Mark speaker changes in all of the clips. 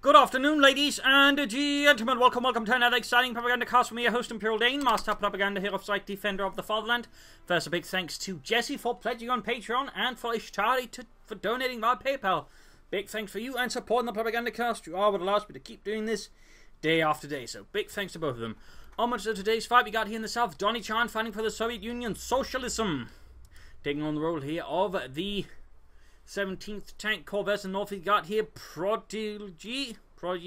Speaker 1: Good afternoon, ladies and gentlemen. Welcome to another exciting Propagandacast from me, your host Imperial Dane, Master Propaganda Hero Site Defender of the Fatherland. First, a big thanks to Jesse for pledging on Patreon and for Ishtari for donating via PayPal. Big thanks for you and supporting the Propagandacast. You are what allows me to keep doing this day after day. So, big thanks to both of them. On much of today's fight, we got here in the south, Donniechan fighting for the Soviet Union Socialism. Taking on the role here of the 17th Tank Corps vessel north, we got here Prodigy,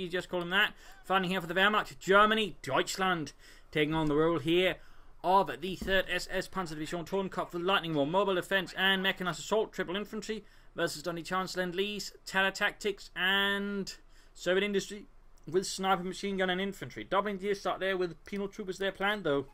Speaker 1: just call him that, fighting here for the Wehrmacht, Germany, Deutschland, taking on the role here of the 3rd SS Panzer Division Totenkopf for Lightning War, Mobile Defense and Mechanized Assault, Triple Infantry, versus Donniechan's Lend-Lease, Terror Tactics and Soviet Industry with Sniper, Machine Gun and Infantry. Doubling gear start there with Penal Troopers there planned though.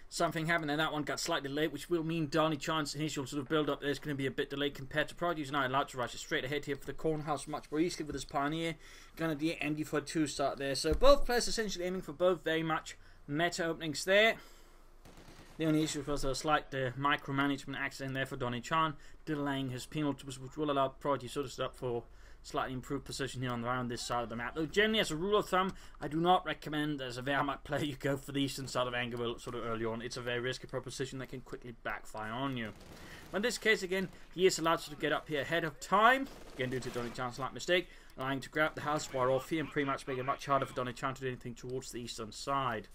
Speaker 1: Something happened and that one got slightly delayed, which will mean Donniechan's initial sort of build-up there's going to be a bit delayed compared to Prodigy. Now allowed to rush straight ahead here for the Cornhouse much more easily with his Pioneer. Grenadier MD42 start there. So both players essentially aiming for both very much meta openings there. The only issue was a slight micromanagement accident there for Donniechan, delaying his penal troopers, which will allow Prodigy sort of set up for slightly improved position here on around this side of the map. Though generally, as a rule of thumb, I do not recommend as a Wehrmacht player you go for the eastern side of Angerville sort of early on. It's a very risky proposition that can quickly backfire on you. But in this case, again, he is allowed to get up here ahead of time. Again, due to Donniechan's slight mistake, allowing to grab the house while off here and pretty much making it much harder for Donniechan to do anything towards the eastern side.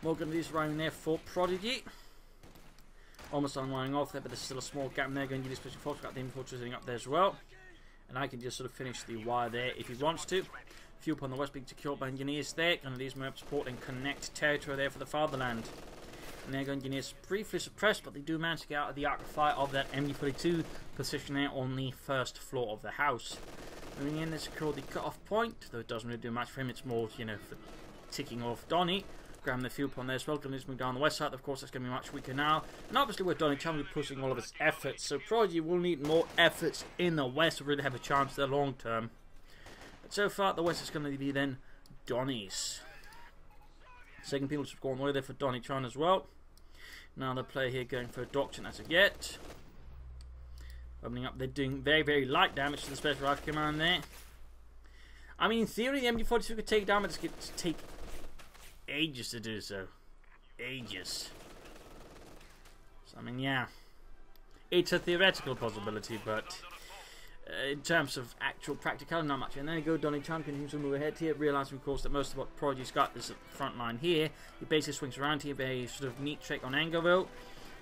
Speaker 1: More Grenadiers arriving there for Prodigy. Almost unwinding off there, but there's still a small gap in there. Going to use special force, got the infantry sitting up there as well. And I can just sort of finish the wire there if he wants to. Few upon the west being secured by engineers there. Grenadiers move up support and connect territory there for the fatherland. And there go engineers briefly suppressed, but they do manage to get out of the arc of fire of that MD42 position there on the first floor of the house. Moving in, they secure the cut-off point, though it doesn't really do much for him. It's more, you know, for ticking off Donnie. Grabbing the fuel pond there as well. Grenadiers move down the west side. Of course, that's going to be much weaker now. And obviously, with Donniechan will be pushing all of his efforts. So Prodigy will need more efforts in the west to really have a chance there long term. But so far, the west is going to be then Donnie's. Second penal score on the way there for Donniechan as well. Now the player here going for a doctrine as of yet. Opening up, they're doing very, very light damage to the Special Rifle Command there. I mean, in theory, the MD42 could take down, but it's going to take ages to do so. Ages. So, I mean, yeah. It's a theoretical possibility, but in terms of actual practicality, not much. And there you go, Donniechan continues to move ahead here, realizing, of course, that most of what Prodigy's got is at the front line here. He basically swings around here, very sort of neat trick on Angerville.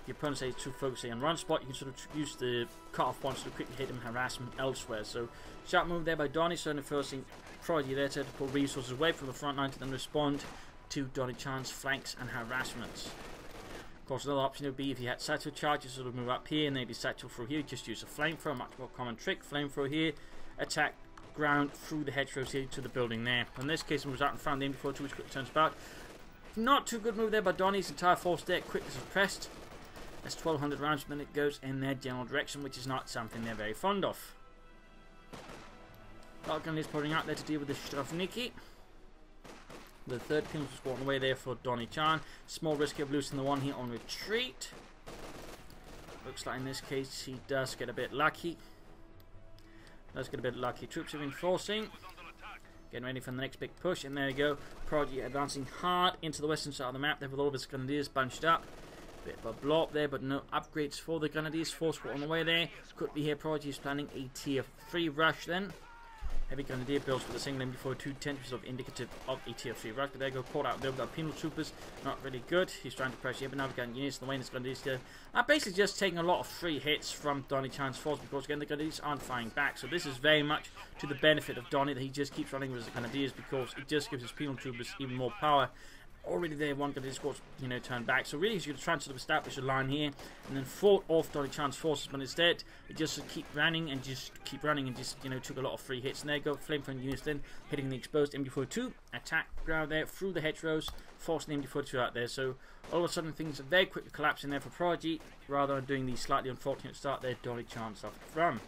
Speaker 1: The opponent says to focus on run spot. You can sort of use the cut-off points to quickly hit him harassment elsewhere. So, sharp move there by Donnie, certainly forcing Prodigy there to pull resources away from the front line to then respond to Donniechan's flanks and harassments. Of course, another option would be if you had satchel charges, sort of move up here and maybe satchel through here, just use a flamethrower, much more common trick. Flamethrower here, attack ground through the hedgerows here to the building there. In this case, it moves out in front of the MD42, which quickly turns about. Not too good move there by Donnie's entire force there, quickly suppressed. That's 1200 rounds per minute goes in their general direction, which is not something they're very fond of. Gun is putting out there to deal with the Stravniki. The third penal was on the way there for Donniechan. Small risk of losing the one here on retreat. Looks like in this case he does get a bit lucky. Troops are reinforcing. Getting ready for the next big push. And there you go. Prodigy advancing hard into the western side of the map there with all of his Grenadiers bunched up. Bit of a blow up there, but no upgrades for the Grenadiers. Force on the way there. Could be here. Prodigy is planning a tier 3 rush then. Heavy Grenadier builds with the single MD42 10% of indicative of a tier 3 rush. But there go, caught out there with our penal troopers. Not really good. He's trying to pressure here, but now we've got units in the way. His Grenadiers here are basically just taking a lot of free hits from Donniechan's force because again the Grenadiers aren't firing back. So this is very much to the benefit of Donnie that he just keeps running with his Grenadiers because it just gives his penal troopers even more power. Already there, one Grenadier squad's, you know, turned back. So really he's going to try and sort of establish a line here and then fought off Donniechan's forces, but instead it just keep running and just, you know, took a lot of free hits. And there you go, flamethrower units then hitting the exposed MD42. Attack ground there through the hedgerows, forcing the MD42 out there. So all of a sudden things are very quickly collapsing there for Prodigy, rather than doing the slightly unfortunate start there Donniechan suffered from.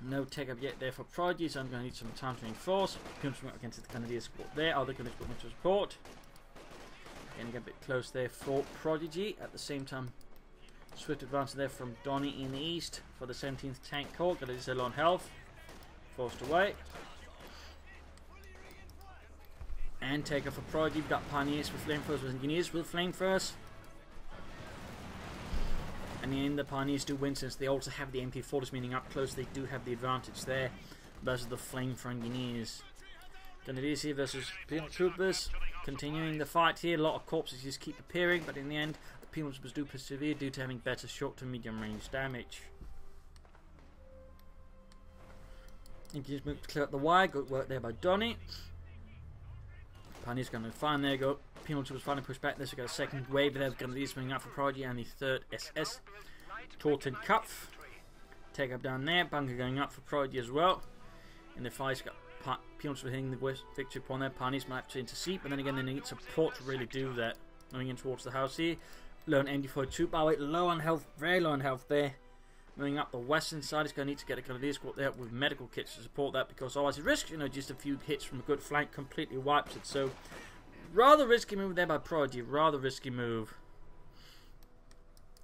Speaker 1: No tech up yet there for Prodigy, so I'm going to need some time to reinforce. Against the Grenadier support there. Other Grenadier to support. Getting a bit close there for Prodigy. At the same time, Swift advance there from Donnie in the east for the 17th tank corps. Got his low on health. Forced away. And take off for Prodigy. We've got Pioneers with flamethrowers with Engineers with flamethrowers. And in the Pioneers do win since they also have the MP40s, meaning up close they do have the advantage there versus the flamethrower Engineers. Grenadiers here versus Penal Troopers. Continuing the fight here. A lot of corpses just keep appearing, but in the end the Penal Troopers do persevere due to having better short to medium range damage. Engineers move to clear up the wire. Good work there by Donnie. Pioneers going to find there. Go. Penal Troopers finally push back. This we got a second wave there. Grenadiers moving up for Prodigy and the 3rd SS. Torted Cuff. Take up down there. Bunker going up for Prodigy as well. In the fight, got Penal Troopers hitting the West victory point there. Pioneers might have to intercede, but then again they need support to really do that. Moving in towards the house here. Low on MD42. By the way, low on health, very low on health there. Moving up the western side, it's going to need to get a Grenadier squad there with medical kits to support that, because otherwise it risks, just a few hits from a good flank completely wipes it. So, rather risky move there by Prodigy. Rather risky move.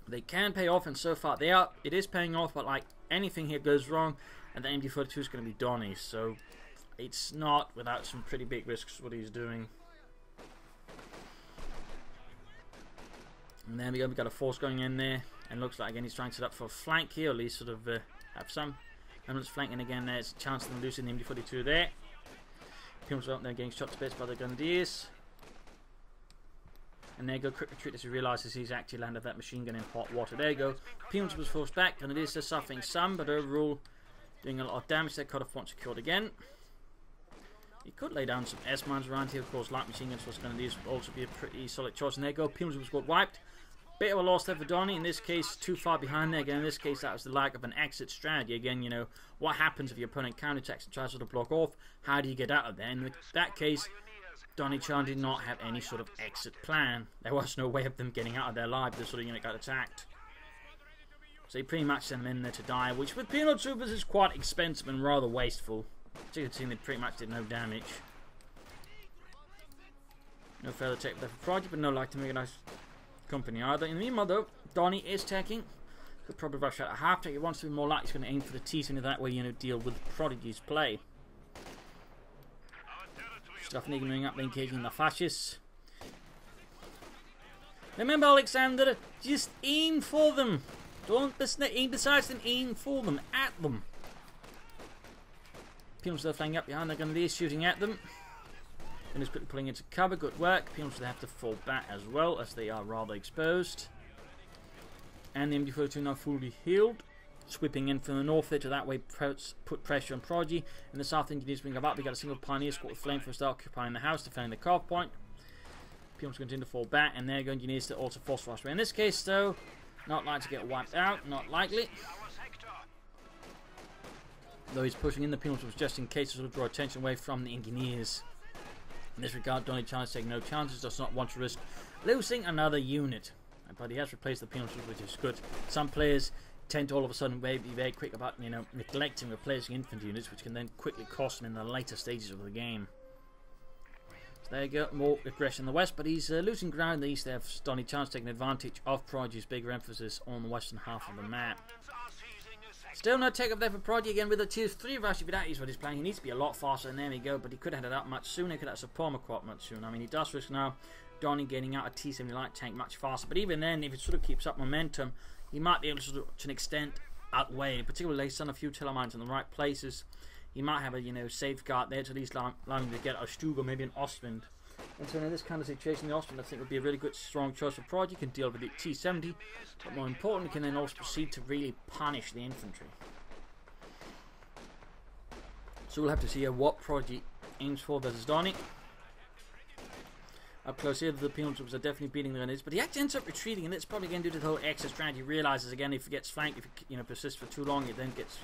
Speaker 1: They can pay off, and so far it is paying off, but like anything here goes wrong, and the MD42 is going to be Donnie. So, it's not without some pretty big risks what he's doing. And there we go, we've got a force going in there. And looks like again he's trying to set up for a flank here, or at least sort of have some elements flanking again. There's a chance of them losing the MD42 there. Pilms out there getting shot to bits by the Grenadiers. And there you go, quick retreat as he realises he's actually landed that machine gun in hot water. There you go. Pilms was forced back. Grenadiers are suffering some, but overall doing a lot of damage there. Cutoff point secured again. He could lay down some S-mines around here. Of course, light machine guns for Grenadiers would also be a pretty solid choice. And there you go, Pilms was got wiped. Bit of a loss there for Donnie. In this case, too far behind there. Again, in this case, that was the lack of an exit strategy. Again, what happens if your opponent counterattacks and tries to block off? How do you get out of there? In that case, Donniechan did not have any sort of exit plan. There was no way of them getting out of there alive. This sort of unit got attacked. So he pretty much sent them in there to die, which with Penal Troopers is quite expensive and rather wasteful. So you can see they pretty much did no damage. No further take there for Prodigy, but no like to make a nice company either. In the meanwhile though, Donnie is taking. Could probably rush out a half take. He wants to be more likely he's going to aim for the T-70, that way deal with Prodigy's play. Stuff moving up, engaging the fascists. Remember, Alexander, just aim for them. Don't aim besides them, aim for them, at them. Penals are flying up behind, they're going to be shooting at them. And is quickly pulling into cover, good work. Penals have to fall back as well, as they are rather exposed. And the MD42 now fully healed. Sweeping in from the north there to that way put pressure on Prodigy. In the south, Engineers bring up. We got a single Pioneer squad with flamethrowers occupying the house, defending the carve point. Penals continue to fall back, and there go Engineers to also force rush. In this case, though, not likely to get wiped out, not likely. Though he's pushing in the Penals just in case to sort of draw attention away from the Engineers. In this regard, Donniechan is taking no chances, does not want to risk losing another unit. But he has replaced the Penals, which is good. Some players tend to all of a sudden be very quick about neglecting replacing infantry units, which can then quickly cost them in the later stages of the game. So there you go, more aggression in the west, but he's losing ground in the east there. Donniechan's taking advantage of Prodigy's bigger emphasis on the western half of the map. Still no take up there for Prodigy again with a tier 3 rush. If that is what he's playing, he needs to be a lot faster, and there we go, but he could have had it up much sooner. He could have support quite much sooner. I mean, he does risk now Donnie getting out a T-70 light tank much faster, but even then, if it sort of keeps up momentum, he might be able to, to an extent, outweigh, particularly he's done a few telemines in the right places. He might have a safeguard there to at least allow him to get a Stug or maybe an Ostwind. And so in this kind of situation, the Ostwind I think would be a really good strong choice for Prodigy. Can deal with the T-70, but more important, can then also proceed to really punish the infantry. So we'll have to see what Prodigy aims for versus Donnie. Up close here, the Penal Troopers are definitely beating the Grenadiers, but he actually ends up retreating, and it's probably again due to the whole exit strategy. He realizes again if he gets flanked, if he persists for too long, it then gets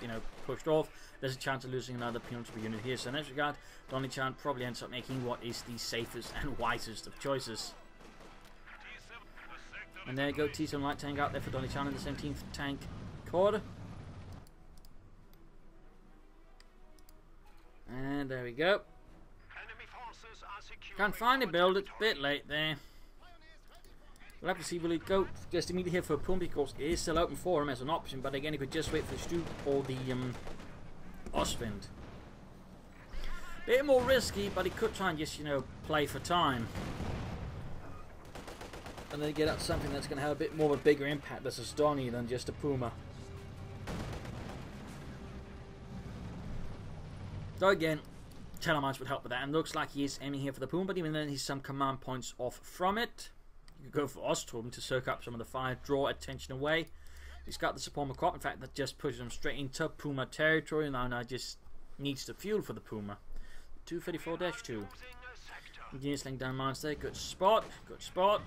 Speaker 1: pushed off. There's a chance of losing another Penal Trooper unit here. So in this regard, Donniechan probably ends up making what is the safest and wisest of choices. And there you go, T-70 light tank out there for Donniechan in the 17th tank corps. And there we go. Can't finally build it, a bit late there. We'll have to see, will he go just immediately here for a Puma, because it is still open for him as an option, but again, he could just wait for the Stu or the Ostwind. Bit more risky, but he could try and just, you know, play for time. And then get up something that's going to have a bit more of a bigger impact versus Donnie than just a Puma. So again, Telemines would help with that, and looks like he is aiming here for the Puma, but even then he's some command points off from it. You could go for Ostrom to soak up some of the fire, draw attention away. He's got the support crop, in fact, that just pushes him straight into Puma territory, and now just needs the fuel for the Puma. 234-2. Again, laying down mines there, good spot, good spot.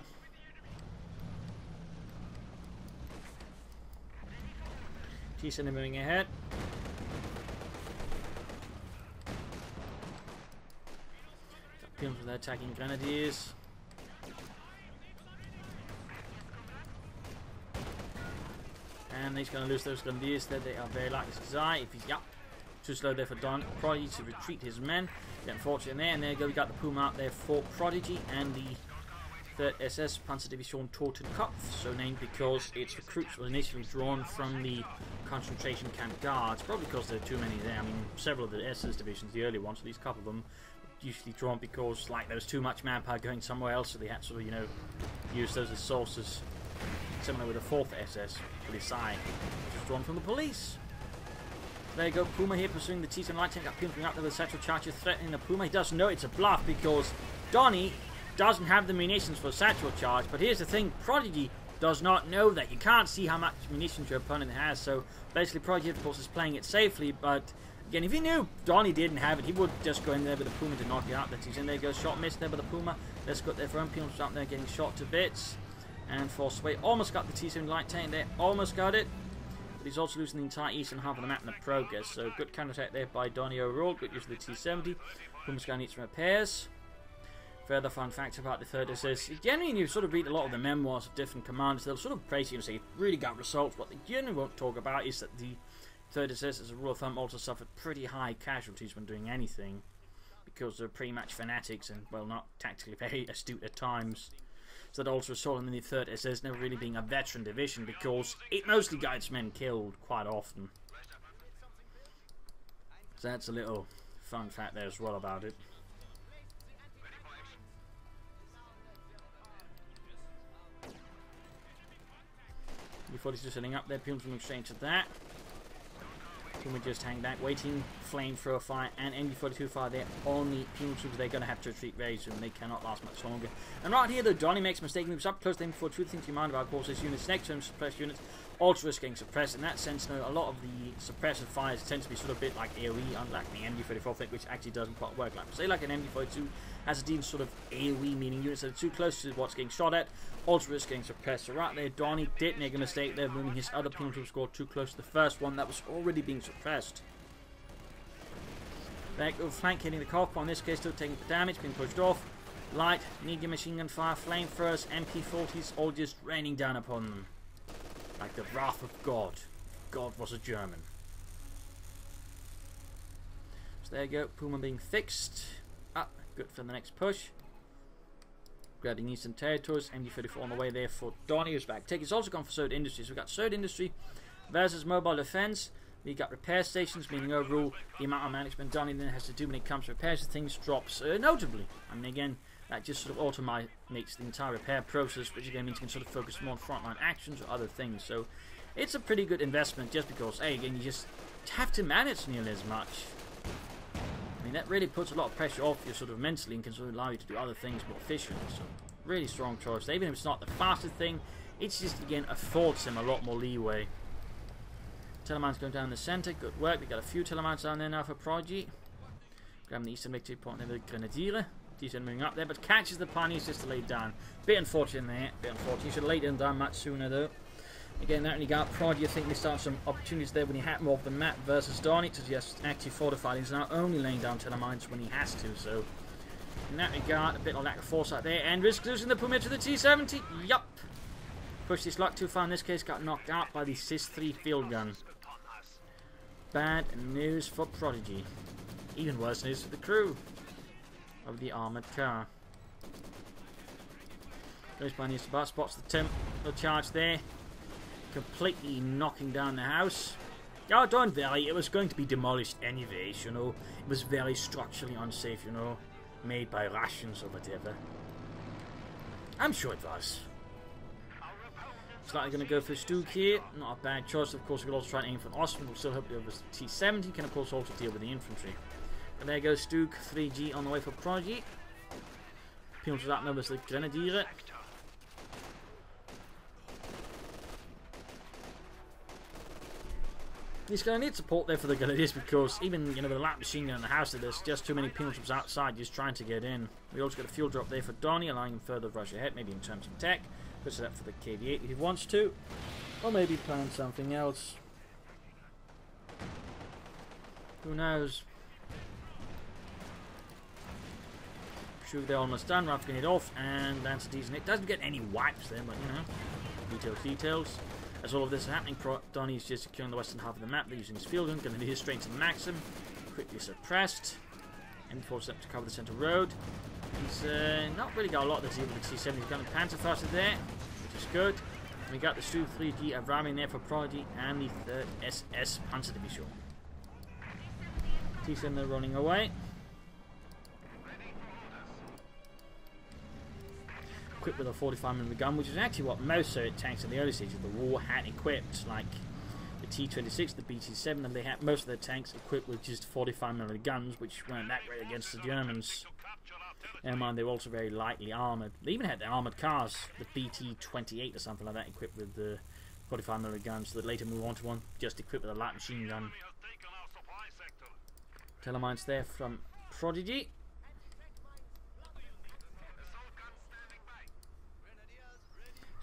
Speaker 1: T-7 moving ahead. Pins with their attacking grenadiers. And he's going to lose those grenadiers there. They are very likely to die. If he's, too slow there for Prodigy to retreat his men. Unfortunately there, and there you go, we got the Puma out there for Prodigy and the 3rd SS Panzerdivision Totenkopf, so named because its recruits were initially drawn from the concentration camp guards, probably because there are too many there. I mean, several of the SS divisions, the early ones, at least a couple of them, usually drawn because like there was too much manpower going somewhere else, so they had to sort of, you know, use those as sources. Similar with the 4th SS, Polizei, which was drawn from the police. There you go, Puma here pursuing the T-7 light tank, got Puma up there with satchel charges threatening the Puma. He doesn't know it's a bluff because Donnie doesn't have the munitions for satchel charge, but here's the thing, Prodigy does not know that. You can't see how much munitions your opponent has, so basically Prodigy of course is playing it safely, but again, if he knew Donnie didn't have it, he would just go in there with the Puma to knock it out. That he's in there, goes shot, missed there by the Puma. Let's go there for him, Puma's out there getting shot to bits. And forced away, almost got the T-7 light tank there, almost got it. But he's also losing the entire eastern half of the map in the progress, so good counter-attack there by Donnie overall, good use of the T-70. Puma's going to need some repairs. Further fun facts about the 3rd SS, generally you sort of read a lot of the memoirs of different commanders, they'll sort of praise you and say, really got results. What they generally won't talk about is that the 3rd SS, as a rule of thumb, also suffered pretty high casualties when doing anything, because they're pretty much fanatics and, well, not tactically very astute at times. So that also resulted in the 3rd SS never really being a veteran division, because it mostly got its men killed quite often. So that's a little fun fact there as well about it. Before he's just setting up there, Puma's moving straight into that. Puma just hang back, waiting, flamethrower fire, and MG42 fire there on the Puma troops. They're going to have to retreat very soon. They cannot last much longer. And right here, though, Donnie makes a mistake, moves up close to MG42. The thing to mind about, of course, is units next to him, suppressed units, also risk getting suppressed. In that sense, a lot of the suppressive fires tend to be sort of a bit like AoE, unlike the MG34 thing, which actually doesn't quite work like. Say, like an MG42 has a decent sort of AoE, meaning units that are too close to what's getting shot at, also risk getting suppressed. So right there, Donnie did make a mistake there, moving his other Puma troop squad too close to the first one that was already being suppressed. Back over flank, hitting the cough, in this case still taking the damage, being pushed off. Light, medium machine gun fire, flamethrowers, MP40s, all just raining down upon them. Like the wrath of God. God was a German. So there you go, Puma being fixed. Good for the next push. Grabbing eastern territories, MG34 on the way there for Donnie, who's back. He's also gone for Third Industry. So we've got Third Industry versus Mobile Defense. We've got repair stations, meaning overall the amount of management Donnie then has to do when it comes to repairs and things drops notably. I mean, again, that just sort of automates the entire repair process, which again means you can sort of focus more on frontline actions or other things. So it's a pretty good investment just because, hey, again, you just have to manage nearly as much. I mean, that really puts a lot of pressure off you sort of mentally and can sort of allow you to do other things more efficiently. So really strong choice. Even if it's not the fastest thing, it's just, again, affords him a lot more leeway. Telemines going down the centre, good work. We got a few Telemines down there now for Prodigy. Grabbing the eastern victory point there with Grenadier. Decent moving up there, but catches the Pioneers just to lay down. Bit unfortunate there, bit unfortunate. You should have laid them down much sooner though. Again, that only got Prodigy. I think they start some opportunities there when he had more of the map versus Donnie to just actually fortify. He's now only laying down Telemines when he has to, so in that regard, a bit of lack of foresight there, and risk losing the Puma to the T-70. Yup. Pushed his luck too far in this case, got knocked out by the SIS-3 field gun. Bad news for Prodigy. Even worse news for the crew of the armoured car. Goes by needs to bar, spots the charge there. Completely knocking down the house. Oh, don't worry, it was going to be demolished anyways, you know. It was very structurally unsafe, you know. Made by Russians or whatever. I'm sure it was. Slightly going to go for Stuke here. Not a bad choice. Of course, we could also try and aim for an Osman. We'll still hope to have a T-70. Can, of course, also deal with the infantry. And there goes Stuke. 3G on the way for Prodigy. Pions outnumbers the Grenadieren. He's going to need support there for the Grenadiers because even, you know, with a light machine gun in the house, there's just too many Pions outside just trying to get in. We also get a fuel drop there for Donnie, allowing him further rush ahead, maybe in terms of tech. Puts it up for the KV-8 if he wants to. Or maybe plan something else. Who knows? Sure, they're almost done. Ralph's getting it off, and lands a decent hit. Doesn't get any wipes there, but you know. Details. As all of this is happening, Donnie's just securing the western half of the map. They're using his field gun. Going to hit straight to the Maxim. Quickly suppressed. And forced up to cover the centre road. He's not really got a lot to deal with the T-70. He's got a Panzerfaust there, which is good. And we got the Stu 3G of ramming there for Prodigy and the 3rd SS Panzer Division. T-70 running away. Equipped with a 45mm gun, which is actually what most Soviet tanks in the early stages of the war had equipped, like the T-26, the BT-7, and they had most of their tanks equipped with just 45mm guns, which weren't that great against the Germans. Never mind, they were also very lightly armoured. They even had the armoured cars, the BT-28 or something like that, equipped with the 45mm guns, so that later move on to one just equipped with a light machine gun. Telemines there from Prodigy.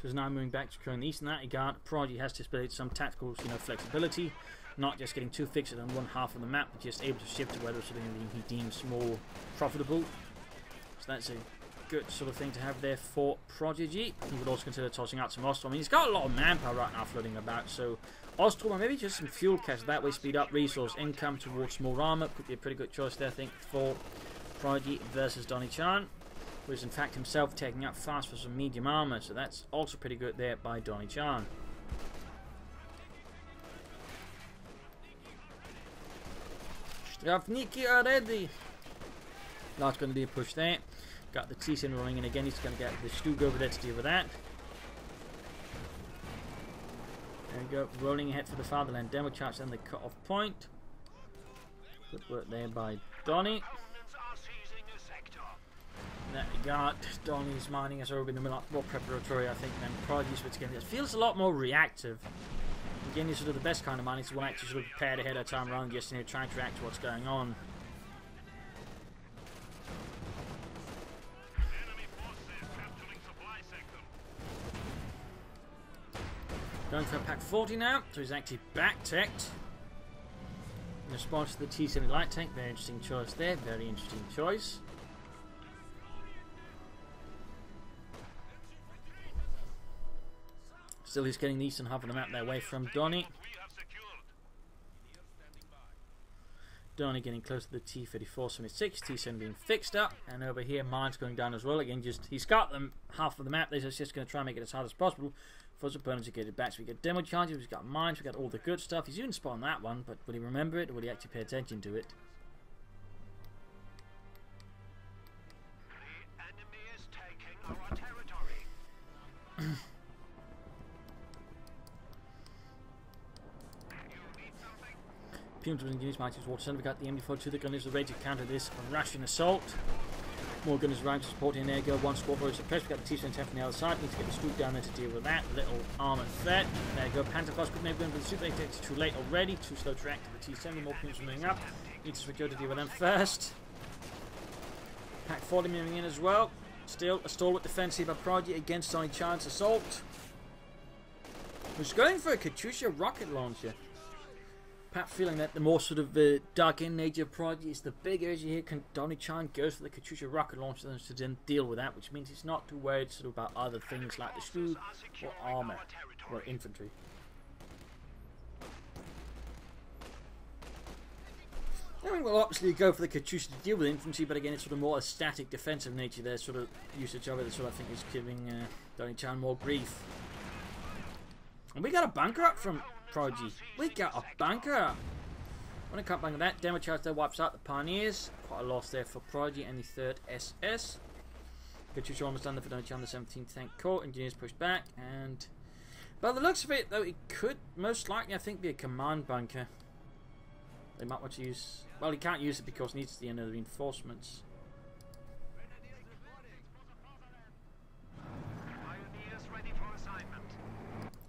Speaker 1: So he's now moving back to securing the east. In that regard, Prodigy has displayed some tactical, flexibility, not just getting too fixed on one half of the map, but just able to shift to where there's something he deems more profitable. So that's a good sort of thing to have there for Prodigy. He would also consider tossing out some Ostrom. I mean, he's got a lot of manpower right now floating about, so Ostrom, or maybe just some fuel cache, that way speed up resource income towards more armor. Could be a pretty good choice there, I think, for Prodigy versus Donniechan, who is in fact himself taking up fast for some medium armor, so that's also pretty good there by Donniechan. Stravniki are ready. That's going to be a push there. Got the T-Sin rolling in again. He's going to get the Stug over there to deal with that. There we go. Rolling ahead for the fatherland demo charge and the cut-off point. Good work there by Donnie. In that regard, Donnie's mining has already been more preparatory, I think, than Prodigy's, which again it feels a lot more reactive. Again, you're sort of the best kind of mining, so one actually sort of prepared ahead of time rather than just trying to react to what's going on. Going for a pack 40 now, so he's actually back-teched. In response to the T-70 light tank, very interesting choice there, very interesting choice. Still, he's getting the eastern half of the map there away from Donnie. Donnie getting close to the T-34-76, T-7 being fixed up, and over here mine's going down as well. Again, he's got them half of the map. They're just going to try and make it as hard as possible for his opponents to get it back. So we get demo charges, we've got mines, we've got all the good stuff. He's even spot on that one, but will he remember it or will he actually pay attention to it?
Speaker 2: The enemy is taking our territory.
Speaker 1: Pumes and Guineas marches towards center. We got the MD-42 that is ready to counter this Russian assault. More gunners around to support in there. Go one squad for suppressed. We got the T-10 from the other side. Need to get the Scoop down there to deal with that little armored threat. There you go. Panzerfaust could maybe go in for the Super 8. It's too late already. Too slow to react to the T-70. More Pumes are moving up. Need to switch over to deal with them first. Pack 40 moving in as well. Still a stalwart defensive by Prodigy against Donniechan's assault. Who's going for a Katyusha rocket launcher. Perhaps feeling that the more sort of dark-in nature of Prodigy is the bigger as you hear Donniechan goes for the Katyusha rocket launcher to then deal with that, which means he's not too worried sort of about other things like the Stug or armor or infantry. I mean, we'll obviously go for the CoH2 to deal with infantry, but again, it's sort of more a static defensive nature there, sort of usage of it, that sort of I think is giving Donniechan more grief. And we got a bunker up from Prodigy. We got a bunker up. When I can't bank that, demo charge there wipes out the Pioneers. Quite a loss there for Prodigy and the 3rd SS. CoH2 almost done there for Donniechan, the 17th Tank Corps. Engineers pushed back, and by the looks of it, though, it could most likely, I think, be a command bunker. They might want to use. Well, he can't use it because he needs the end of the reinforcements.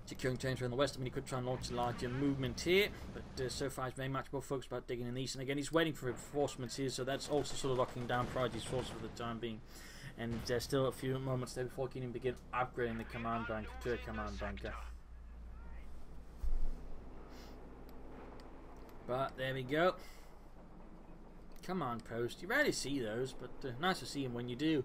Speaker 1: Securing territory on the west. I mean, he could try and launch a larger movement here, but so far he's very much more focused about digging in the east. And again, he's waiting for reinforcements here, so that's also sort of locking down Prodigy's forces for the time being. And there's still a few moments there before he can even begin upgrading the command bunker to a command bunker. But there we go. Command post. You rarely see those, but nice to see them when you do.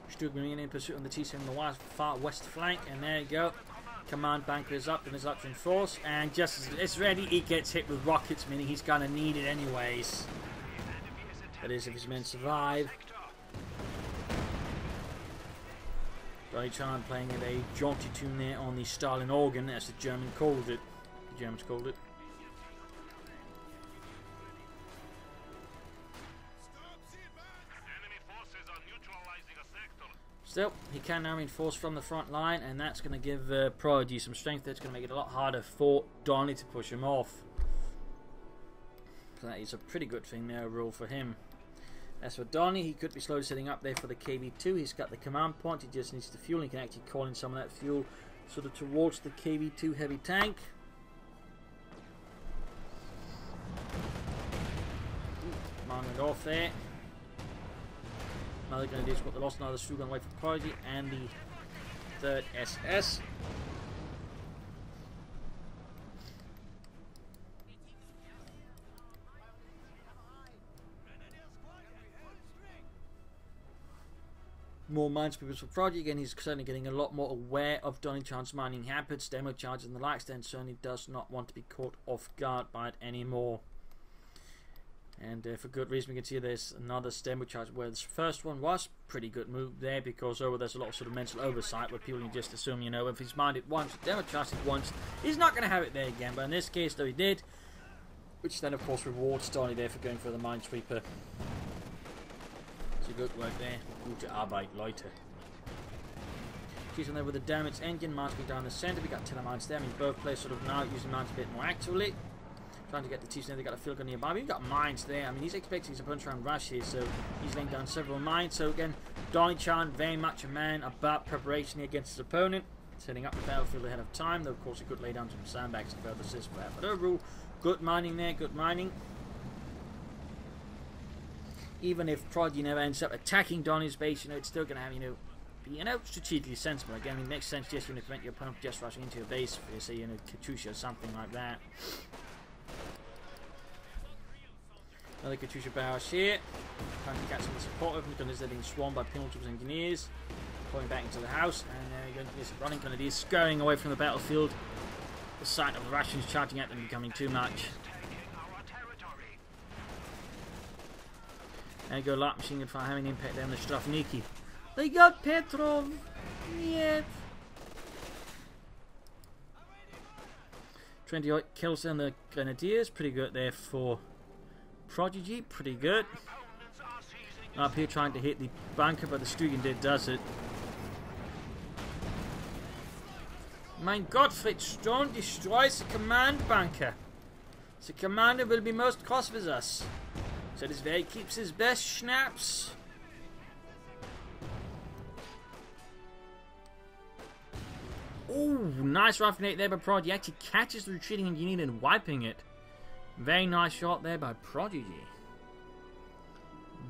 Speaker 1: Stugging in pursuit on the T7 on the far west flank, and there you go. Command bunker is up and is up to enforce, and just as it's ready, he gets hit with rockets, meaning he's gonna need it anyways. That is, if his men survive. Donniechan playing a very jaunty tune there on the Stalin organ, as the German called it. The Germans called it. Still, he can now reinforce from the front line, and that's going to give Prodigy some strength. That's going to make it a lot harder for Donnie to push him off. So that is a pretty good thing there overall for him. As for Donnie, he could be slowly setting up there for the KV2. He's got the command point, he just needs the fuel. He can actually call in some of that fuel sort of towards the KV2 heavy tank. Command it off there. Now they're going to do is what they lost, now they're still going away from Prodigy and the 3rd SS. More minesweepers for Prodigy. Again, he's certainly getting a lot more aware of Donniechan's mining habits, demo charges and the likes, then certainly does not want to be caught off guard by it anymore. And for good reason. We can see there's another demo charge where this first one was pretty good move there, because there's a lot of sort of mental oversight where people can just assume, you know, if he's mined it once, demo charged it once, he's not going to have it there again. But in this case, though, he did, which then of course rewards Donnie there for going for the minesweeper. So good work there. Gute Arbeit, Leute. She's on there with the damaged engine, mines going down the centre. We got 10 mines there. I mean, both players sort of now using mines a bit more actively. Trying to get the T-Snare, they got a field gun nearby. We've got mines there. I mean, he's expecting his opponent to try and rush here, so he's laying down several mines. So again, Donniechan, very much a man about preparation here against his opponent, setting up the battlefield ahead of time. Though of course he could lay down some sandbags to further assist for that. But overall, good mining there, good mining. Even if Prodigy never ends up attacking Donnie's base, you know, it's still going to have, be, strategically sensible. Again, I mean, it makes sense just to prevent your opponent just rushing into your base for, say, CoH2 or something like that. Another CoH2 barrage here. Trying to get some support over because they're being swarmed by Pilgrims engineers. Pulling back into the house, and there you go, this running grenadiers scurrying away from the battlefield. The sight of the Russians charging at them becoming too much. There you go, light machine gun fire having impact there on the Strafniki. They got Petrov! Yep. 28 kills on the grenadiers, pretty good there for Prodigy, pretty good. Up here trying to hit the bunker, but the Stugendid does it. Mein Gott, Fritz-Stone destroys the command bunker. The commander will be most cross with us. So this way he keeps his best schnapps. Oh, nice rough grenade there by Prodigy. He actually catches the retreating engineer and wiping it. Very nice shot there by Prodigy.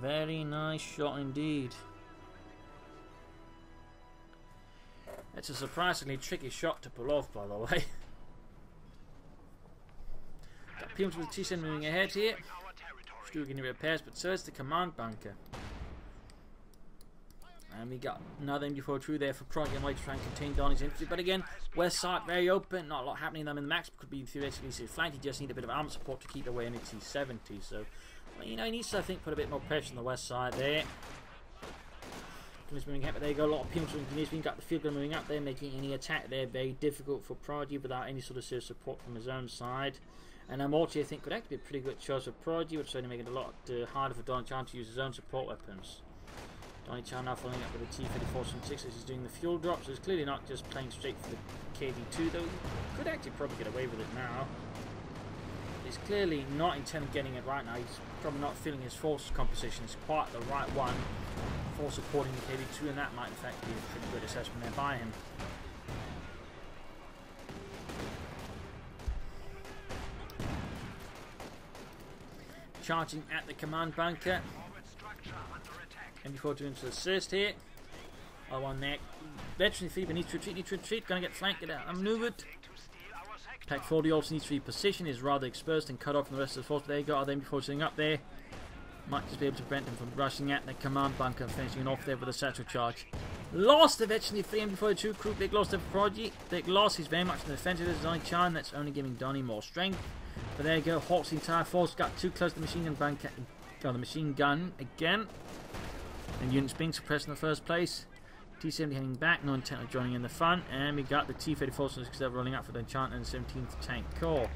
Speaker 1: Very nice shot indeed. It's a surprisingly tricky shot to pull off, by the way. Got Piums with T-Sen moving ahead here. Still getting repairs, but so is the command bunker. And we got another MG4 there for Prodigy and White to try and contain Donnie's infantry. But again, west side very open, not a lot happening to them in the max. Could be theoretically flanked. You just need a bit of armor support to keep away any T-70. So, well, you know, he needs to, I think, put a bit more pressure on the west side there. Moving up, but there you go. A lot of people from Donniechan got the field gun moving up there, making any attack there very difficult for Prodigy without any sort of serious support from his own side. And Morty, I think, could actually be a pretty good choice for Prodigy, which would certainly make it a lot harder for Donniechan to use his own support weapons. Donniechan now following up with the T-34 from 6 as he's doing the fuel drop, so he's clearly not just playing straight for the KV2, though he could actually probably get away with it now. He's clearly not intending getting it right now. He's probably not feeling his force composition is quite the right one for supporting the KV2, and that might in fact be a pretty good assessment there by him. Charging at the command bunker. MB4 doing to assist here. R1 there. Veteran Fever needs to retreat, Gonna get flanked, get outmaneuvered. Pack 40 also needs to reposition, is rather exposed and cut off from the rest of the force. But there you go, MB4 sitting up there. Might just be able to prevent him from rushing at the command bunker and finishing it off there with a satchel charge. Lost eventually 3 MB42 crew. Big loss there for Prodigy. Big loss, he's very much in the defensive as Donniechan. That's only giving Donnie more strength. But there you go, halts the entire force, got too close to the machine gun bunker. The machine gun again. And units being suppressed in the first place. T-70 heading back, no intent of joining in the fun. And we got the T-34 because they're rolling out for the Enchant and the 17th Tank Corps.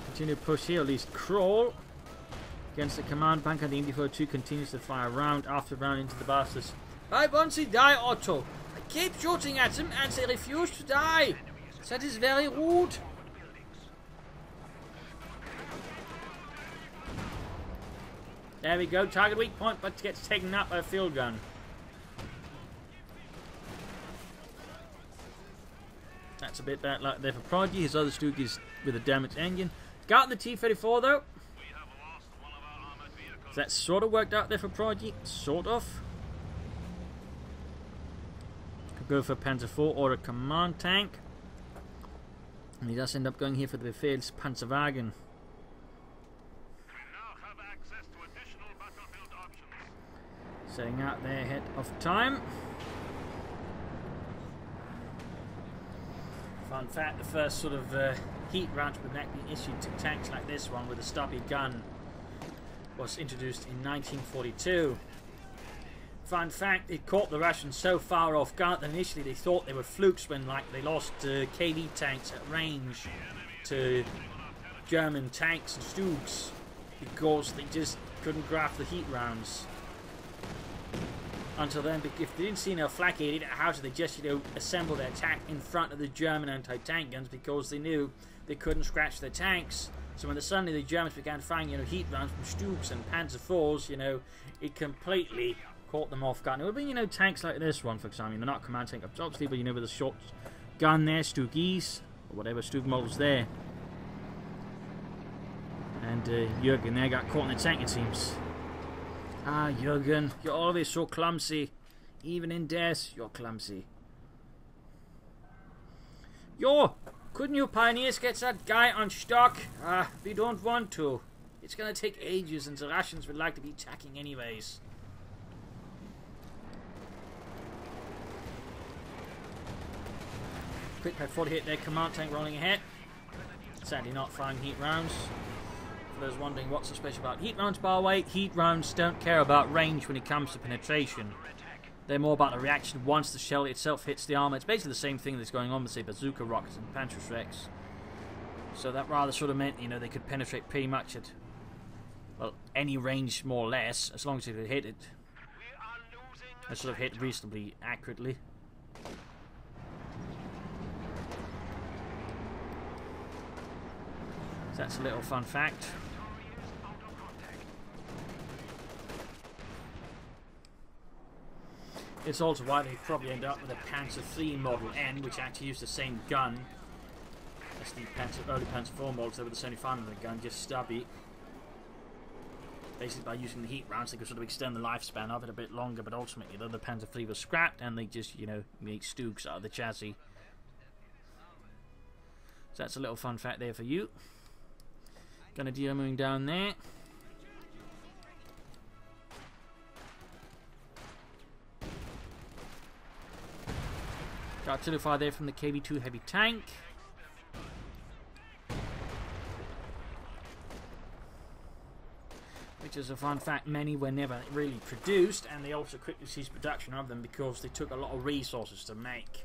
Speaker 1: Continue to push here, at least crawl against the command bunker. The MB42 continues to fire round after round into the bastards. Why won't they die, Otto? I keep shooting at them and they refuse to die. That is very rude. There we go, target weak point, but gets taken up by a field gun. That's a bit bad luck there for Prodigy. His other Stug is with a damaged engine. Got the T-34 though. So that's sort of worked out there for Prodigy. Sort of. Could go for Panzer IV or a command tank. And he does end up going here for the Befehls Panzerwagen. Setting out there ahead of time. Fun fact, the first sort of heat round would be issued to tanks like this one with a stubby gun was introduced in 1942. Fun fact, it caught the Russians so far off guard that initially they thought they were flukes when they lost KV tanks at range to German tanks and Stugs because they just couldn't grasp the heat rounds. Until then, if they didn't see no flak aided, how did they just, assemble their attack in front of the German anti-tank guns because they knew they couldn't scratch their tanks. So when suddenly the Germans began firing, heat rounds from Stugs and Panzer IVs, it completely caught them off guard. It would have been, tanks like this one, for example. They're not command tank, obviously, but with a short gun there, Stugis, or whatever Stug models there. And Jürgen there got caught in the tank, it seems. Ah, Jürgen, you're always so clumsy. Even in death, you're clumsy. Yo, couldn't you pioneers get that guy on stock? Ah, we don't want to. It's gonna take ages and the Russians would like to be attacking anyways. Quick Pack 40 hit their command tank rolling ahead. Sadly not firing heat rounds. For those wondering what's so special about heat rounds, by the way, heat rounds don't care about range when it comes to penetration. They're more about the reaction once the shell itself hits the armor. It's basically the same thing that's going on with, say, bazooka rockets and Panzerschrecks. So that rather sort of meant, they could penetrate pretty much at, well, any range more or less, as long as it could hit it. It sort of hit reasonably accurately. So that's a little fun fact. It's also why they probably end up with a Panzer III Model N, which actually used the same gun as the early Panzer IV models. They were the 75mm gun, just stubby. Basically, by using the heat rounds, they could sort of extend the lifespan of it a bit longer, but ultimately, the Panzer III was scrapped, and they just, make Stugs out of the chassis. So that's a little fun fact there for you. Grenadier moving down there. Got artillery fire there from the KB2 heavy tank. Which is a fun fact, many were never really produced, and they also quickly ceased production of them because they took a lot of resources to make.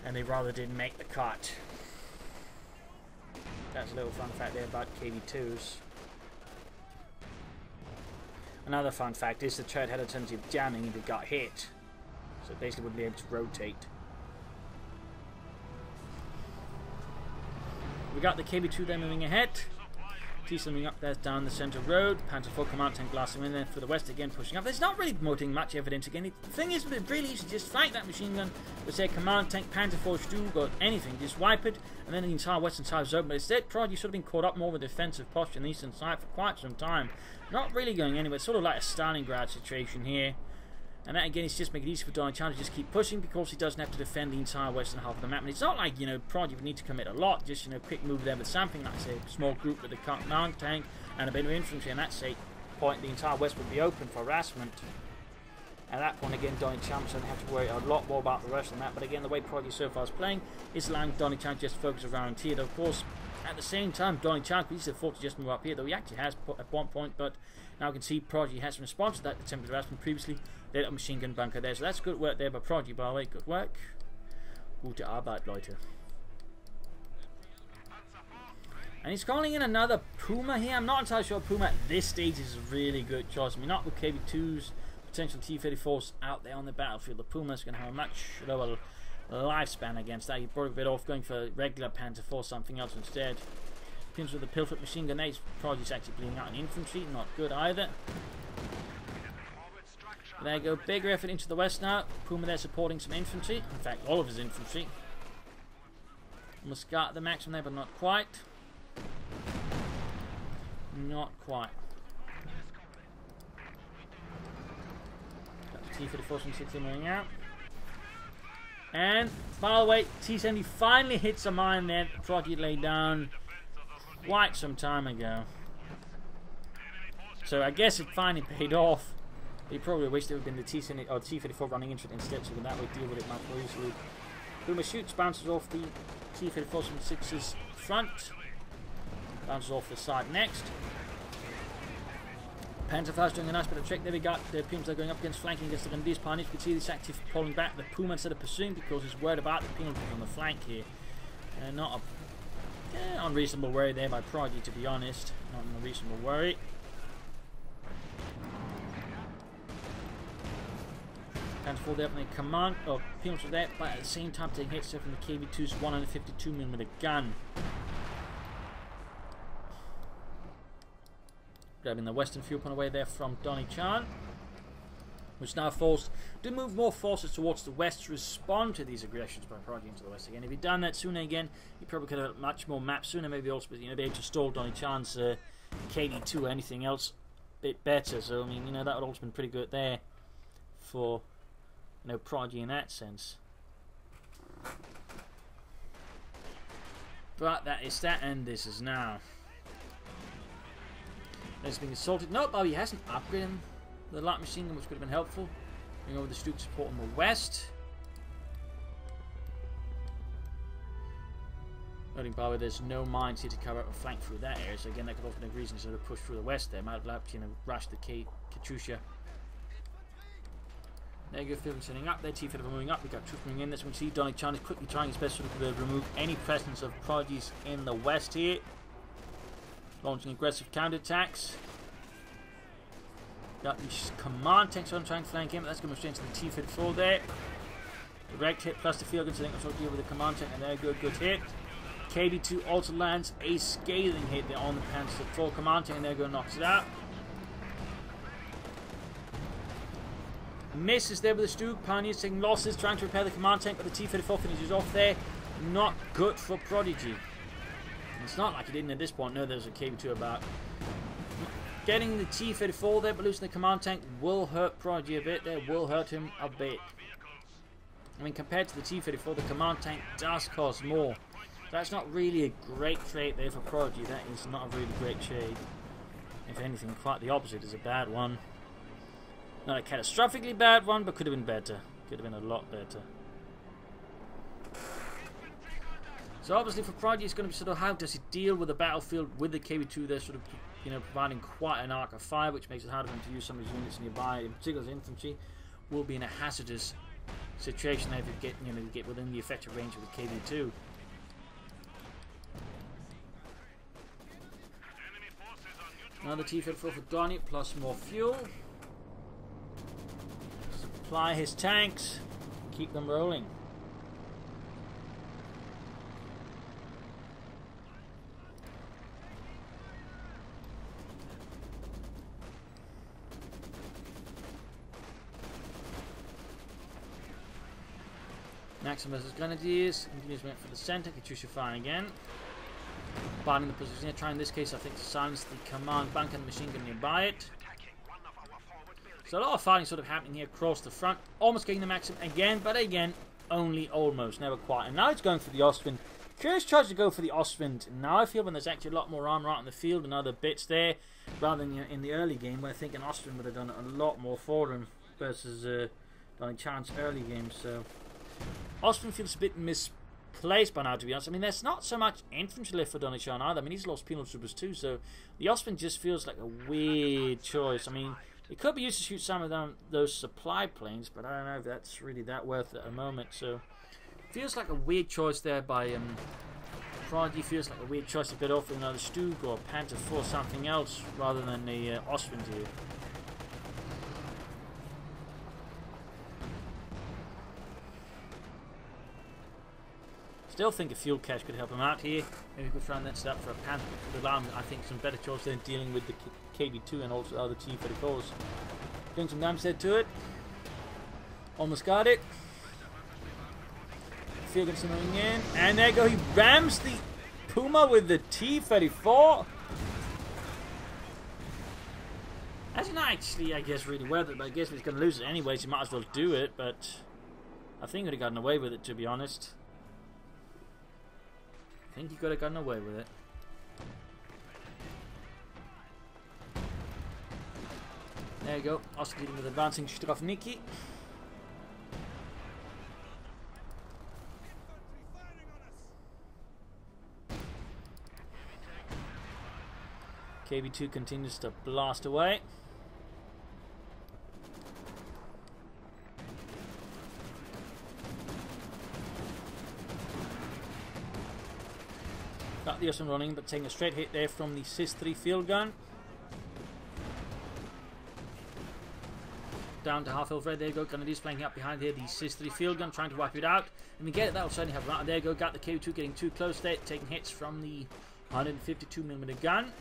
Speaker 1: And they rather didn't make the cut. That's a little fun fact there about KB2s. Another fun fact is the turret had a tendency of jamming if it got hit. So it basically wouldn't be able to rotate. We got the KB2 there moving ahead. T moving up there down the centre road. Panzer IV command tank blasting in there for the west again, pushing up. There's not really promoting much evidence again. The thing is, it's really easy to just fight that machine gun with, say, command tank, Panzer CoH2, or anything. Just wipe it, and then the entire western side is open. But instead, Prodigy sort of been caught up more with defensive posture in the eastern side for quite some time. Not really going anywhere. It's sort of like a Stalingrad situation here. And that again is just making it easy for Donniechan to just keep pushing because he doesn't have to defend the entire western half of the map. And it's not like, you know, Prodigy would need to commit a lot, just, you know, quick move there with something like, say, a small group with a command tank and a bit of infantry, and that's a point the entire west would be open for harassment. At that point again, Donniechan doesn't have to worry a lot more about the rest of the map. But again, the way Prodigy so far is playing is allowing Donniechan to just focus around here. Though, of course, at the same time, Donniechan could easily afford to just move up here, though he actually has at one point, but now we can see Prodigy has responded to that attempted harassment previously. They had a machine gun bunker there, so that's good work there by Prodigy, by the way. Good work. Gute Arbeit, Leute. And he's calling in another Puma here. I'm not entirely sure Puma at this stage is a really good choice. I mean, not with KB2s, potential T-34s out there on the battlefield. The Puma's going to have a much lower lifespan against that. He brought a bit off going for regular Panzer IV, something else instead. Pins with the Pilfoot machine gun there. Prodigy's actually bleeding out in infantry. Not good either. There you go, bigger effort into the west now. Puma there supporting some infantry. In fact, all of his infantry. Almost got the maximum there, but not quite. Not quite. Got the T-34 from 60 moving out. And, by the way, T-70 finally hits a mine there that Prodigy laid down quite some time ago. So I guess it finally paid off. He probably wished it would have been the T-70 or T-34 running into it instead, so he can that way deal with it much more easily. Puma shoots, bounces off the T-34 from 6's front. Bounces off the side next. Panzer IV's doing a nice bit of trick there. We got the Pumas that are going up against flanking against the Grenadiers pioneers. You can see this active pulling back the Puma instead of pursuing because he's worried about the penalties on the flank here. Not a unreasonable worry there by Prodigy, to be honest. Not an unreasonable worry. Panzer IV there from the command of Pumas there, but at the same time taking hits there from the KB2's 152mm gun. Grabbing the western fuel point away there from Donniechan, which now forced to move more forces towards the west to respond to these aggressions by Prodigy into the west again. If he'd done that sooner again, he probably could have much more maps sooner, maybe also be able to stall Donniechan's KD2 or anything else a bit better. So I mean, that would also been pretty good there for Prodigy in that sense. But that is that, and this is now. It's being assaulted. Nope, he hasn't upgraded the light machine gun, which could have been helpful. Going over the Stuke support on the west. Noting, by the way, there's no mines here to cover up a flank through that area, so again, that could also be a reason to sort of push through the west there. Might have allowed to rush the Katyusha. There you go, Phil sending up there. T-34 moving up. We got troops moving in. This one, see Donniechan is quickly trying his best to remove any presence of Prodigies in the west here. Launching aggressive counterattacks. Got these command tanks on trying to flank him, but that's going to straight into the T-34 there. Direct hit plus the field gun, so I think I'll deal with the command tank, and there you go, good hit. KB2 also lands a scathing hit there on the Panzer IV command tank, and there you go, knocks it out. Misses there with the Stuke. Pioneers taking losses, trying to repair the command tank, but the T-34 finishes off there. Not good for Prodigy. It's not like he didn't at this point know there's a KB2 about. Getting the T-34 there, but losing the command tank will hurt Prodigy a bit there, will hurt him a bit. I mean, compared to the T-34, the command tank does cost more. That's not really a great trade there for Prodigy. That is not a really great trade. If anything, quite the opposite is a bad one. Not a catastrophically bad one, but could have been better. Could have been a lot better. So obviously for Prodigy, it's going to be sort of how does he deal with the battlefield with the KV2? They're sort of, you know, providing quite an arc of fire, which makes it harder for him to use some of his units nearby. In particular, his infantry will be in a hazardous situation if you get, you know, you get within the effective range of the KV2. Another T-34 for Donnie, plus more fuel. Supply his tanks, keep them rolling. Maxim versus Grenadiers. Engineers went for the center. Katyusha firing again. Binding the position here. Try in this case, I think, to silence the command bunker and machine gun nearby it. So a lot of fighting sort of happening here across the front. Almost getting the Maxim again, but again, only almost. Never quite. And now it's going for the Ostwind. Curious tries to go for the Ostwind. Now I feel when there's actually a lot more armor out in the field and other bits there, rather than in the early game, where I think an Ostwind would have done a lot more for him versus Donniechan's early game. So Ostwind feels a bit misplaced by now, to be honest. I mean, there's not so much infantry left for Donniechan either. I mean, he's lost penal troopers too, so the Ostwind just feels like a weird choice. I mean, it could be used to shoot some of those supply planes, but I don't know if that's really that worth it at the moment. So, feels like a weird choice there by Prodigy. Feels like a weird choice to get off with another Stug or Panther for something else rather than the Ostwind here. Still think a fuel cache could help him out here. Maybe we could try and then set up for a Panther. It could allow him, I think, some better choice than dealing with the KV2 and also other T-34s. Doing some damage there to it. Almost got it. Fuel gets moving in. And there you go. He rams the Puma with the T-34. That's not actually, I guess, really worth it. But I guess if he's going to lose it anyways, he might as well do it. But I think he would have gotten away with it, to be honest. I think he could have gotten away with it. There you go. Also dealing with advancing Strofniki. KV2 continues to blast away. Got the Ostwind running, but taking a straight hit there from the SIS-3 field gun. Down to half health right, there you go. Grenadiers flanking up behind here, the SIS-3 field gun, trying to wipe it out. And we get it, that'll certainly have him out. There you go, got the KV2 getting too close there, taking hits from the 152mm gun.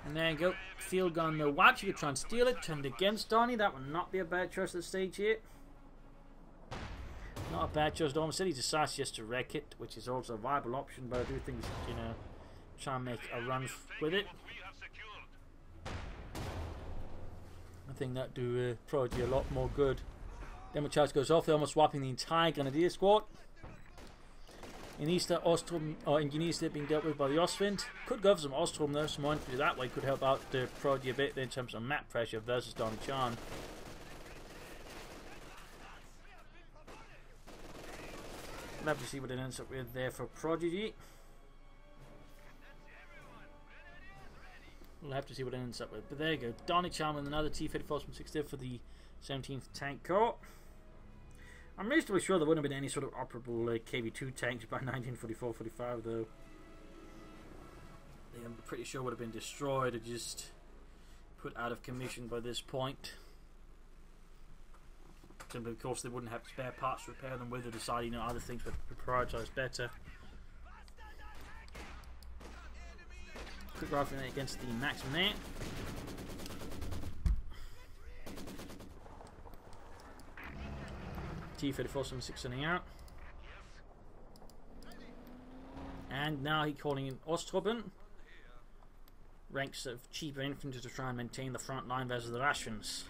Speaker 1: And there you go, field gun no wipes. You could try and steal it, turned against Donnie. That would not be a bad choice at the stage here. Not a bad choice. Dorm said he decides just to wreck it, which is also a viable option, but I do think he should, you know, try and make a run with it. I think that do Prodigy a lot more good. Demo charge goes off. They're almost wiping the entire Grenadier squad. In Easter, Ostrom or Engineers they're being dealt with by the Ostwind. Could go for some Ostrom though. Some more infantry that way could help out Prodigy a bit in terms of map pressure versus Donniechan. We'll have to see what it ends up with there for Prodigy. We'll have to see what it ends up with. But there you go. Donniechan with another T-34 from 60 for the 17th Tank Corps. I'm reasonably sure there wouldn't have been any sort of operable KV2 tanks by 1944-45 though. I'm pretty sure would have been destroyed or just put out of commission by this point. Simply because they wouldn't have spare parts to repair them with, or decide, you know, other things would be prioritised better. Quick rifling against the Maxim there. T-34 from 6 sending out. And now he's calling in Osttruppen. Ranks of cheaper infantry to try and maintain the front line versus the Russians.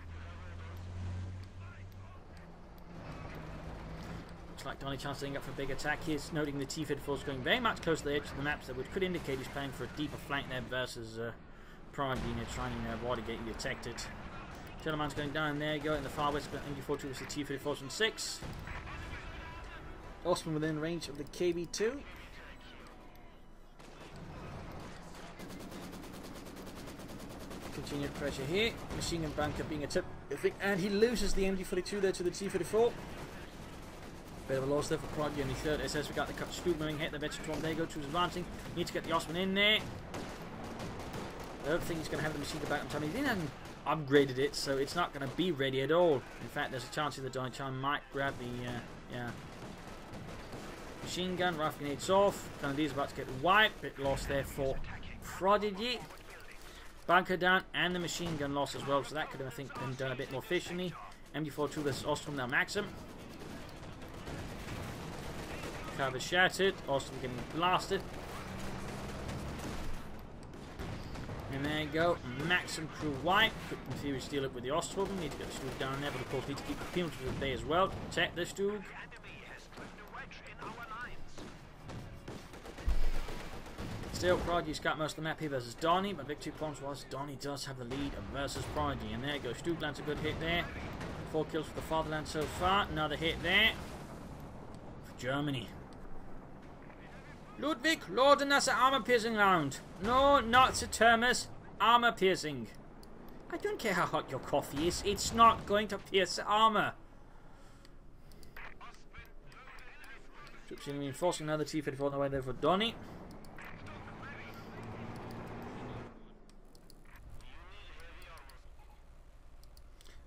Speaker 1: Looks like Donniechan setting up for a big attack here, noting the T-34 is going very much close to the edge of the map, so which could indicate he's planning for a deeper flank there versus Prodigy, trying to avoid getting detected. Teleman's going down, and there you go. In the far west, MG42 was the T-34s and 6. Ostman within range of the KB2. Continued pressure here. Machine gun bunker being a tip, and he loses the MG42 there to the T-34. Bit of a loss there for Prodigy on the third SS. We got the Scoop moving hit. The veteran from there go to advancing. Need to get the Ostman in there. I don't think he's going to have the machine gun back on time. He didn't upgraded it, so it's not going to be ready at all. In fact, there's a chance that Donniechan might grab the machine gun. Rifle grenades off. Canadian's about to get wiped. Bit lost there for Prodigy. Bunker down, and the machine gun lost as well, so that could have, I think, been done a bit more efficiently. MG42 versus Ostrom now Maxim. Cover shattered. Ostrom getting blasted. And there you go. Maxim crew wipe. Quick and furious deal up with the Ostrom. Need to get the Stug down there, but of course need to keep the penalties at bay as well. Protect the Stug. Still, Prodigy's got most of the map here versus Donnie, but victory points was Donnie does have the lead versus Prodigy. And there you go. Stug lands a good hit there. 4 kills for the Fatherland so far. Another hit there for Germany. Ludwig, Lorden, that's an armor piercing round. No, not Sir Termus. Armor piercing. I don't care how hot your coffee is. It's not going to pierce the armor. Troops reinforcing another T-34 on the way there for Donnie.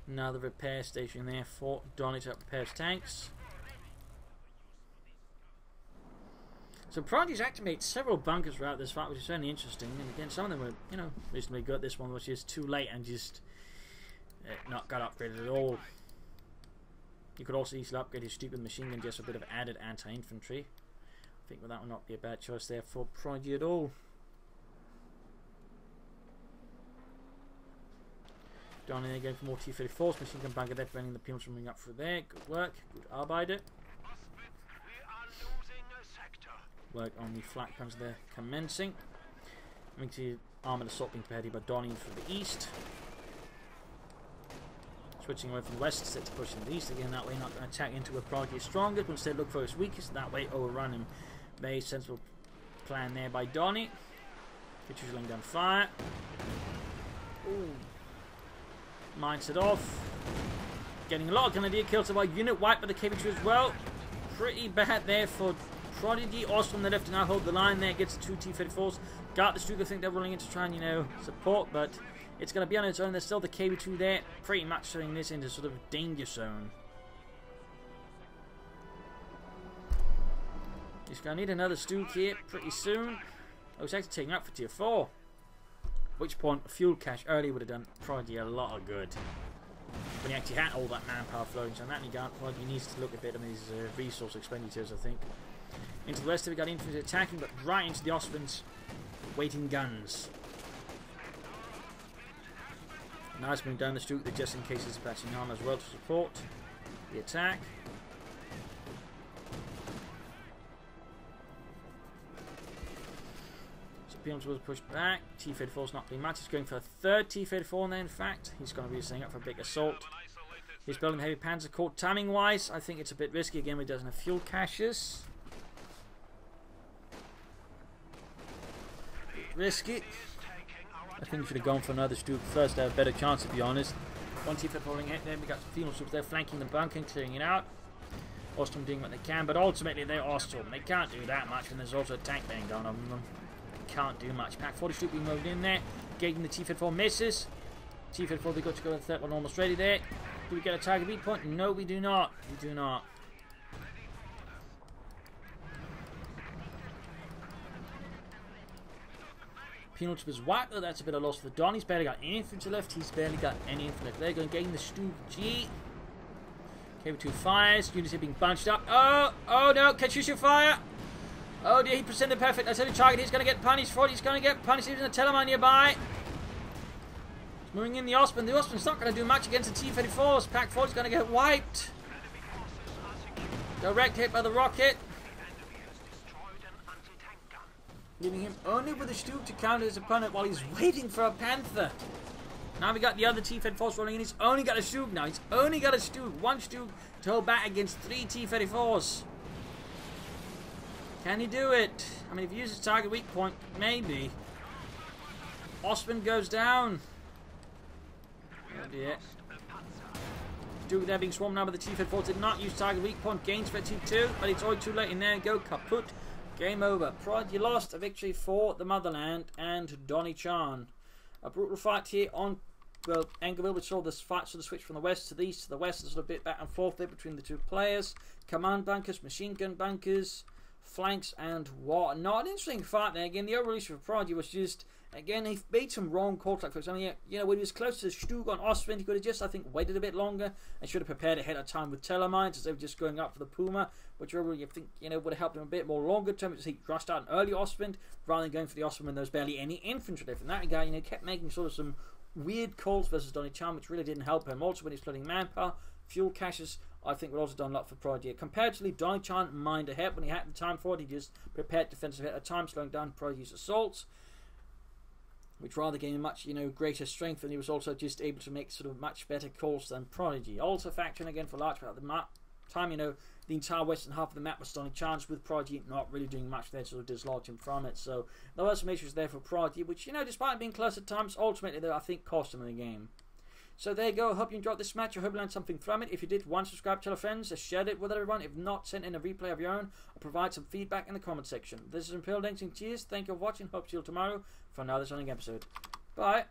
Speaker 1: Another repair station there for Donnie to repair his tanks. So Prodigy's activated several bunkers throughout this fight, which is certainly interesting. And again, some of them were, you know, reasonably good. This one was just too late and just not got upgraded at all. You could also easily upgrade his stupid machine gun just for a bit of added anti-infantry. I think that would not be a bad choice there for Prodigy at all. Donnie again for more T-34s. Machine gun bunker there, preventing the penals from moving up through there. Good work. Good Arbeiter. Work on the flak guns there commencing. Moving to armoured assault being prepared here by Donnie from the east. Switching away from the west, set to push in the east again. That way, not going to attack into where Prodigy is strongest, but instead look for his weakest. That way, overrun him. Very sensible plan there by Donnie. Pitcher's laying down fire. Ooh. Mines it off. Getting a lot of Canadian kills by unit wipe by the KB2 as well. Pretty bad there for Prodigy. Also on the left to now hold the line there. Gets the 2 T-34s. Got the Stug. I think they're rolling in to try and, you know, support, but it's going to be on its own. There's still the KB2 there. Pretty much turning this into sort of a danger zone. He's going to need another Stug here pretty soon. Oh, it's actually taking up for tier 4. At which point, a fuel cache earlier would have done Prodigy a lot of good. When he actually had all that manpower flowing, so in that regard, Prodigy needs to look a bit at his resource expenditures, I think. Into the west, we got infantry attacking, but right into the Ostman's waiting guns. Nice move down the Stug, just in case there's patching armor as well to support the attack. Peons was pushed back. T-34's not doing much. He's going for a third T-34 now, in fact. He's going to be setting up for a big assault. He's building heavy panzer corps. Timing-wise, I think it's a bit risky. Again, he doesn't have fuel caches. Risky. I think we should have gone for another Stug first to have a better chance, to be honest. One T-34 rolling hit there. We got some Phoenix troops there flanking the bunker and clearing it out. Ostrom doing what they can, but ultimately they're Ostrom. They can't do that much when there's also a tank bang going on them. Can't do much. Pack 40 Stug being moved in there. Gating the T-34 misses. T-34, they got to go to the third one almost ready there. Do we get a target beat point? No, we do not. We do not. Penal trip is wiped though. That's a bit of loss for Don. He's barely got any infantry left. He's barely got any infantry left. They're going to gain the Stug G. KB2 fires. Units are being bunched up. Oh no. Katyusha fire. Oh dear, he presented perfect. That's the target. He's going to get punished for it. He's going to get punished. Even the Telemann nearby. He's moving in the Ostman. The Ostman's not going to do much against the T-34s. Pack 4 is going to get wiped. Direct hit by the rocket. Leaving him only with a Stug to counter his opponent while he's waiting for a Panther. Now we got the other T-34s rolling in. He's only got a Stug now. He's only got a Stug. One Stug to hold back against 3 T-34s. Can he do it? I mean, if he uses target weak point, maybe. Osman goes down. Oh dear. Stug there being swarmed now by the T-34s. Did not use target weak point. Gains for T2, but it's all too late in there. Go kaput. Game over. Prodigy lost. A victory for the motherland and Donniechan. A brutal fight here on, well, Engerville. We saw this fight sort of switch from the west to the east to the west. There's a bit back and forth there between the two players. Command bunkers, machine gun bunkers, flanks, and whatnot. An interesting fight there. Again, the overall issue for Prodigy was just, again, he made some wrong calls. Like, for example, you know, when he was close to Stug on Ostwind, he could have just, I think, waited a bit longer and should have prepared ahead of time with Telemines instead of just going up for the Puma, which overall you think, you know, would have helped him a bit more longer term because he rushed out an early Ostwind rather than going for the Ostwind when there was barely any infantry left. And that guy, you know, kept making sort of some weird calls versus Donniechan, which really didn't help him. Also, when he's flooding manpower, fuel caches, I think would also done a lot for Prodigy. Comparatively, Donniechan mined ahead when he had the time for it. He just prepared defensive ahead of time, slowing down Prodigy's assaults, which rather gave him much, you know, greater strength, and he was also just able to make sort of much better calls than Prodigy. Also factoring again for large part of the time, you know, the entire western half of the map was Donniechan's, with Prodigy not really doing much there to sort of dislodge him from it. So there were some issues there for Prodigy, which, you know, despite being close at times, ultimately though, I think cost him the game. So there you go. I hope you enjoyed this match. I hope you learned something from it. If you did, one, subscribe, tell your friends, share it with everyone. If not, send in a replay of your own, or provide some feedback in the comment section. This is Imperial Dancing. Cheers. Thank you for watching. Hope to see you tomorrow for another stunning episode. Bye.